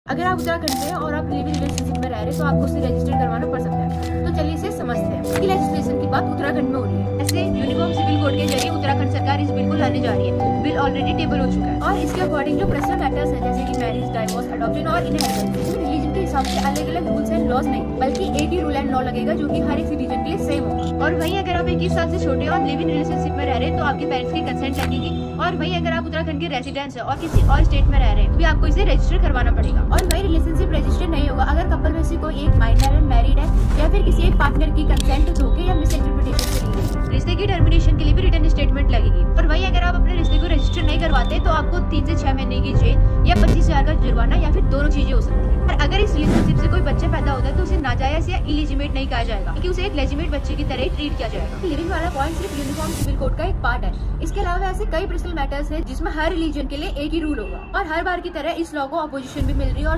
अगर आप उत्तराखंड से हैं और आप लिव इन रिलेशनशिप में रह रहे हैं तो आपको उसे रजिस्टर करवाना पड़ सकता है। तो चलिए इसे समझते हैं। इसकी लेजिस्लेशन की बात उत्तराखंड में हो रही है। ऐसे यूनिफॉर्म सिविल कोड के जरिए उत्तराखंड सरकार इस बिल को लाने जा रही है। बिल ऑलरेडी टेबल हो चुका है और इसके अकॉर्डिंग जो पर्सनल मैटर्स हैं जैसे कि मैरिज, डाइवोर्स, अडॉप्शन और इनहेरिटेंस, रिलीजन के हिसाब से अलग अलग रूल्स एंड लॉज नहीं बल्कि एक ही रूल एंड लॉ लगेगा जो कि हर एक सिटीजन के लिए सेम होगा। और वहीं अगर आप 21 साल से छोटे हो और लिव इन रिलेशनशिप में रह रहे हैं तो आपके पेरेंट्स की कंसेंट लगेगी। और वहीं अगर आप उत्तराखंड के रेसिडेंट्स हैं और किसी और स्टेट में रह रहे हैं तो भी आपको इसे रजिस्टर करवाना पड़ेगा। और वही रिलेशनशिप रजिस्टर नहीं होगा अगर कपल में से कोई एक माइनर है, मैरिड है या फिर किसी एक पार्टनर की कंसेंट धोखे या मिस इंटरप्रिटेशन से ली गई। रिश्ते की टर्मिनेशन के लिए भी रिटर्न स्टेटमेंट लगेगी। और वहीं अगर आप अपने रिश्ते को रजिस्टर नहीं करवाते तो आपको 3 से 6 महीने की जेल या 25,000 का जुर्माना या फिर दोनों चीजें हो सकती है। और अगर इस रिलेशनशिप से कोई बच्चा पैदा होता है तो उसे नाजायज या इलिजिमेट नहीं कहा जाएगा क्योंकि उसे एक लेजिमेट बच्चे की तरह ट्रीट किया जाएगा। लिविंग वाला पॉइंट सिर्फ यूनिफॉर्म सिविल कोड का एक पार्ट है। इसके अलावा ऐसे कई पर्सनल मैटर्स हैं जिसमें हर रिलीजन के लिए एक ही रूल होगा और हर बार की तरह इस लॉ को अपोजिशन भी मिल रही है और